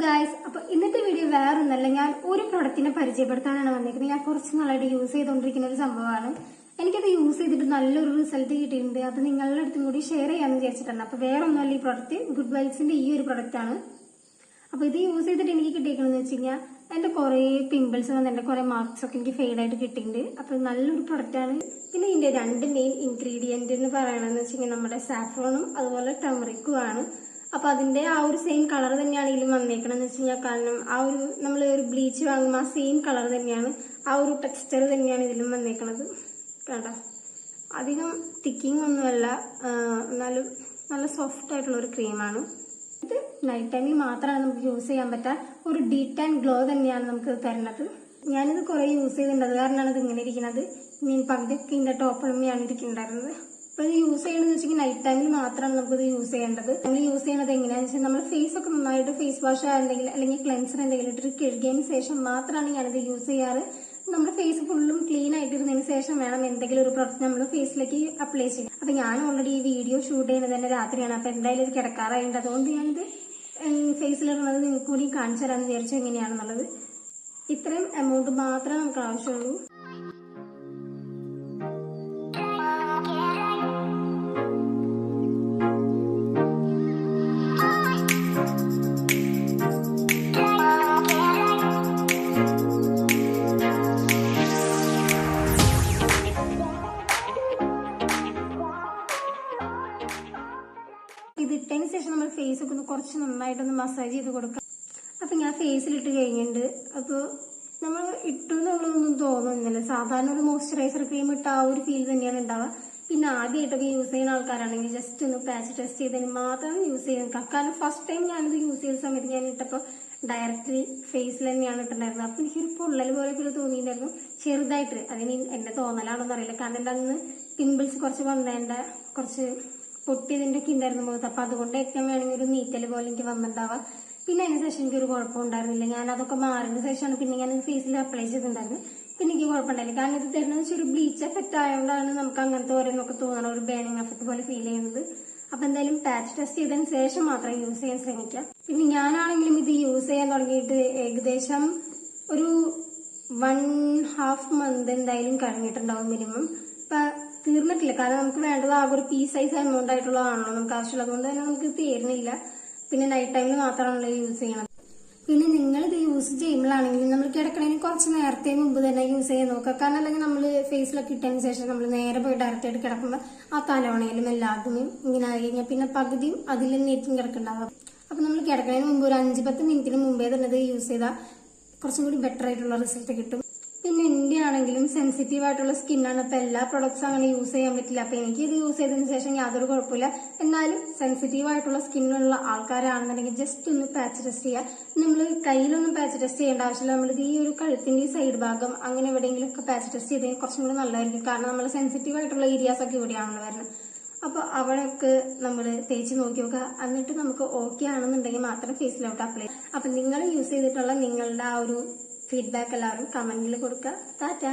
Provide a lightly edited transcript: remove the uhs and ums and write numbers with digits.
Guys, അപ്പോൾ ഇന്നത്തെ video വേറെ ഒന്നല്ല. ഞാൻ ഒരു പ്രൊഡക്റ്റിനെ പരിചയപ്പെടുത്താനാണ് വന്നിരിക്കുന്നത്. ഞാൻ കുറച്ച് നാളായിട്ട് യൂസ് ചെയ്തുകൊണ്ടിരിക്കുന്ന ഒരു സംഭവമാണ്. എനിക്കത് യൂസ് ചെയ്തിട്ട് നല്ലൊരു റിസൾട്ട് കിട്ടിയിട്ടുണ്ട്. അത് നിങ്ങളുടെ അടുത്തും കൂടി ഷെയർ ചെയ്യാമെന്ന് വിചാരിച്ചിട്ടുണ്ട്. അപ്പോൾ വേറെ ഒന്നുമല്ല, ഈ പ്രൊഡക്റ്റ് ഗുഡ് വൈബ്സിന്റെ ഈ ഒരു പ്രൊഡക്റ്റ് ആണ്. അപ്പോൾ ഇത് യൂസ് ചെയ്തിട്ട് എനിക്ക് കിട്ടിയിരിക്കണമെന്ന് വെച്ച് കഴിഞ്ഞാൽ എന്റെ കുറേ പിമ്പിൾസ് വന്ന് എന്റെ കുറേ മാർക്സ് ഒക്കെ എനിക്ക് ഫെയ്ഡ് ആയിട്ട് കിട്ടിയിട്ടുണ്ട്. അപ്പോൾ നല്ലൊരു പ്രൊഡക്റ്റ് ആണ്. പിന്നെ ഇതിന്റെ രണ്ട് മെയിൻ ഇൻഗ്രീഡിയന്റ് എന്ന് പറയണമെന്ന് വെച്ച് കഴിഞ്ഞാൽ നമ്മുടെ സാഫ്രോണും അതുപോലെ ടർമറിക്കും ആണ്. അപ്പൊ അതിന്റെ ആ ഒരു സെയിം കളർ തന്നെയാണ് ഇതിലും വന്നേക്കണെന്ന് വെച്ച് കഴിഞ്ഞാൽ, കാരണം ആ ഒരു നമ്മൾ ഒരു ബ്ലീച്ച് വാങ്ങുമ്പോൾ ആ സെയിം കളർ തന്നെയാണ്, ആ ഒരു ടെക്സ്ചർ തന്നെയാണ് ഇതിലും വന്നേക്കണത്. കണ്ടോ, അധികം തിക്കിങ് ഒന്നുമല്ല, എന്നാലും നല്ല സോഫ്റ്റ് ആയിട്ടുള്ള ഒരു ക്രീമാണ്. ഇത് നൈറ്റ് ടൈമിൽ മാത്രമാണ് നമുക്ക് യൂസ് ചെയ്യാൻ പറ്റുക. ഒരു ഡീറ്റ് ആൻഡ് ഗ്ലോ തന്നെയാണ് നമുക്ക് തരുന്നത്. ഞാനിത് കുറെ യൂസ് ചെയ്തിട്ടുണ്ട്, അത് കാരണമാണ് ഇത് ഇങ്ങനെ ഇരിക്കുന്നത്. മീൻ പകുതിയൊക്കെ ഇതിന്റെ ടോപ്പണമ്മയാണ് ഇരിക്കുന്നുണ്ടായിരുന്നത്. അപ്പോൾ ഇത് യൂസ് ചെയ്യണമെന്ന് വെച്ചാൽ നൈറ്റ് ടൈമിൽ മാത്രമാണ് നമുക്കിത് യൂസ് ചെയ്യേണ്ടത്. നമ്മൾ യൂസ് ചെയ്യുന്നത് എങ്ങനെയാണെന്ന് വെച്ചാൽ, നമ്മൾ ഫേസ് ഒക്കെ നന്നായിട്ട് ഫേസ് വാഷ് എന്തെങ്കിലും അല്ലെങ്കിൽ ക്ലെൻസർ എന്തെങ്കിലും ഇട്ടിട്ട് കഴുകിയതിന് ശേഷം മാത്രമാണ് ഞാനിത് യൂസ് ചെയ്യാറ്. നമ്മുടെ ഫേസ് ഫുള്ളും ക്ലീൻ ആയിട്ടിരുന്നതിന് ശേഷം വേണം എന്തെങ്കിലും ഒരു പ്രൊഡക്റ്റ് നമ്മൾ ഫേസിലേക്ക് അപ്ലൈ ചെയ്യാം. അപ്പൊ ഞാൻ ഓൾറെഡി ഈ വീഡിയോ ഷൂട്ട് ചെയ്യുന്നത് തന്നെ രാത്രിയാണ്. അപ്പൊ എന്തായാലും ഇത് കിടക്കാറായിട്ടുണ്ട്. അതുകൊണ്ട് ഞാനിത് ഫേസിലിടുന്നത് നിങ്ങൾക്ക് കൂടി കാണിച്ചു തരാമെന്ന് വിചാരിച്ചു എങ്ങനെയാണെന്നുള്ളത്. ഇത്രയും എമൗണ്ട് മാത്രമേ നമുക്ക് ആവശ്യമുള്ളൂ. ഇത് ഇട്ടതിന് ശേഷം നമ്മൾ ഫേസ് ഒക്കെ ഒന്ന് കുറച്ച് നന്നായിട്ടൊന്ന് മസാജ് ചെയ്ത് കൊടുക്കാം. അപ്പൊ ഞാൻ ഫേസിലിട്ട് കഴിഞ്ഞിട്ടുണ്ട്. അപ്പോൾ നമ്മൾ ഇട്ടു എന്നുള്ളതൊന്നും തോന്നുന്നില്ല. സാധാരണ ഒരു മോയ്സ്ചറൈസർ ക്രീം ഇട്ട ആ ഒരു ഫീൽ തന്നെയാണ് ഉണ്ടാവുക. പിന്നെ ആദ്യമായിട്ടൊക്കെ യൂസ് ചെയ്യുന്ന ആൾക്കാരാണെങ്കിൽ ജസ്റ്റ് ഒന്ന് പാച്ച് ടെസ്റ്റ് ചെയ്തതിന് മാത്രം യൂസ് ചെയ്ത് നോക്കാം. കാരണം ഫസ്റ്റ് ടൈം ഞാനിത് യൂസ് ചെയ്ത സമയത്ത് ഞാൻ ഇട്ടപ്പോൾ ഡയറക്റ്റ്ലി ഫേസിൽ തന്നെയാണ് ഇട്ടിട്ടുണ്ടായിരുന്നത്. അപ്പൊ എനിക്കൊരു പൊള്ളൽ പോലെയൊക്കെ തോന്നിയിട്ടുണ്ടായിരുന്നു, ചെറുതായിട്ട്. അതിന് എന്റെ തോന്നലാണോന്ന് അറിയില്ല, കാരണം എൻ്റെ അന്ന് പിമ്പിൾസ് കുറച്ച് വന്നതിന്റെ കുറച്ച് പൊട്ടിയതിന്റെ ഒക്കെ ഉണ്ടായിരുന്നു മുഖത്ത്. അപ്പൊ അതുകൊണ്ട് ഏറ്റവും വേണമെങ്കിൽ ഒരു നീറ്റൽ പോലെ എനിക്ക് വന്നിട്ടുണ്ടാവാം. പിന്നെ അതിന് ശേഷം എനിക്കൊരു കുഴപ്പമുണ്ടായിരുന്നില്ല. ഞാൻ അതൊക്കെ മാറിയതിന് ശേഷമാണ് പിന്നെ ഞാൻ ഫേസിൽ അപ്ലൈ ചെയ്തിട്ടുണ്ടായിരുന്നു. പിന്നെ എനിക്ക് കുഴപ്പമുണ്ടായില്ല, കാരണം ഇത് തരുന്നത് വെച്ചാൽ ഒരു ബ്ലീച്ച് എഫക്റ്റ് ആയതുകൊണ്ടാണ് നമുക്ക് അങ്ങനത്തെ ഓരോന്നൊക്കെ തോന്നണം, ഒരു ബേണിംഗ് എഫക്ട് പോലെ ഫീൽ ചെയ്യുന്നത്. അപ്പൊ എന്തായാലും പാച്ച് ടെസ്റ്റ് ചെയ്തതിന് ശേഷം മാത്രം യൂസ് ചെയ്യാൻ ശ്രമിക്കാം. പിന്നെ ഞാനാണെങ്കിലും ഇത് യൂസ് ചെയ്യാൻ തുടങ്ങിയിട്ട് ഏകദേശം ഒരു 1.5 month എന്തായാലും കഴിഞ്ഞിട്ടുണ്ടാവും മിനിമം. ഇപ്പൊ തീർന്നിട്ടില്ല, കാരണം നമുക്ക് വേണ്ടത് ആകെ ഒരു പീസ് സൈസ് എമൗണ്ട് ആയിട്ടുള്ളതാണല്ലോ നമുക്ക് ആവശ്യമുള്ളത്. അതുകൊണ്ട് തന്നെ നമുക്ക് തീരുന്നില്ല. പിന്നെ നൈറ്റ് ടൈമിൽ മാത്രമാണല്ലോ യൂസ് ചെയ്യണത്. പിന്നെ നിങ്ങൾ ഇത് യൂസ് ചെയ്യുമ്പോഴാണെങ്കിൽ നമ്മൾ കിടക്കണതിന് കുറച്ച് നേരത്തെ മുമ്പ് തന്നെ യൂസ് ചെയ്യാൻ നോക്കുക. കാരണം അല്ലെങ്കിൽ നമ്മൾ ഫേസിലൊക്കെ ഇട്ടതിന് ശേഷം നമ്മൾ നേരെ പോയി ഡയറക്റ്റ് ആയിട്ട് കിടക്കുമ്പോൾ ആ തലവണയിലും എല്ലാതും ഇങ്ങനെ ആയി കഴിഞ്ഞാൽ പിന്നെ പകുതിയും അതിൽ തന്നെയായിരിക്കും കിടക്കുന്നുണ്ടാവുക. അപ്പൊ നമ്മൾ കിടക്കണതിന് മുമ്പ് ഒരു 5-10 മിനിറ്റിന് മുമ്പേ തന്നെ ഇത് യൂസ് ചെയ്താൽ കുറച്ചും കൂടി ബെറ്റർ ആയിട്ടുള്ള റിസൾട്ട് കിട്ടും. പിന്നെ എന്റെ ആണെങ്കിലും സെൻസിറ്റീവ് ആയിട്ടുള്ള സ്കിന്നാണ്. അപ്പൊ എല്ലാ പ്രൊഡക്ട്സും അങ്ങനെ യൂസ് ചെയ്യാൻ പറ്റില്ല. അപ്പൊ എനിക്ക് ഇത് യൂസ് ചെയ്തതിന് ശേഷം യാതൊരു കുഴപ്പമില്ല. എന്നാലും സെൻസിറ്റീവ് ആയിട്ടുള്ള സ്കിന്നുള്ള ആൾക്കാരാണെന്നുണ്ടെങ്കിൽ ജസ്റ്റ് ഒന്ന് പാച്ച് ടെസ്റ്റ് ചെയ്യുക. നമ്മൾ കയ്യിലൊന്നും പാച്ച് ടെസ്റ്റ് ചെയ്യേണ്ട ആവശ്യമില്ല. നമ്മൾ ഈ ഒരു കഴുത്തിന്റെ സൈഡ് ഭാഗം അങ്ങനെ എവിടെയെങ്കിലും ഒക്കെ പാച്ച് ടെസ്റ്റ് ചെയ്തതിന് കുറച്ചും കൂടി നല്ലതായിരിക്കും. കാരണം നമ്മൾ സെൻസിറ്റീവ് ആയിട്ടുള്ള ഏരിയാസ് ഒക്കെ ഇവിടെയാണല്ലോ വരുന്നത്. അപ്പൊ അവിടെയൊക്കെ നമ്മൾ തേച്ച് നോക്കി നോക്കുക. എന്നിട്ട് നമുക്ക് ഓക്കെ ആണെന്നുണ്ടെങ്കിൽ മാത്രം ഫേസിലോട്ട് അപ്ലൈ ചെയ്യാം. അപ്പൊ നിങ്ങൾ യൂസ് ചെയ്തിട്ടുള്ള നിങ്ങളുടെ ആ ഒരു ഫീഡ്ബാക്ക് എല്ലാവരും കമന്റിൽ കൊടുക്കുക. ടാറ്റാ.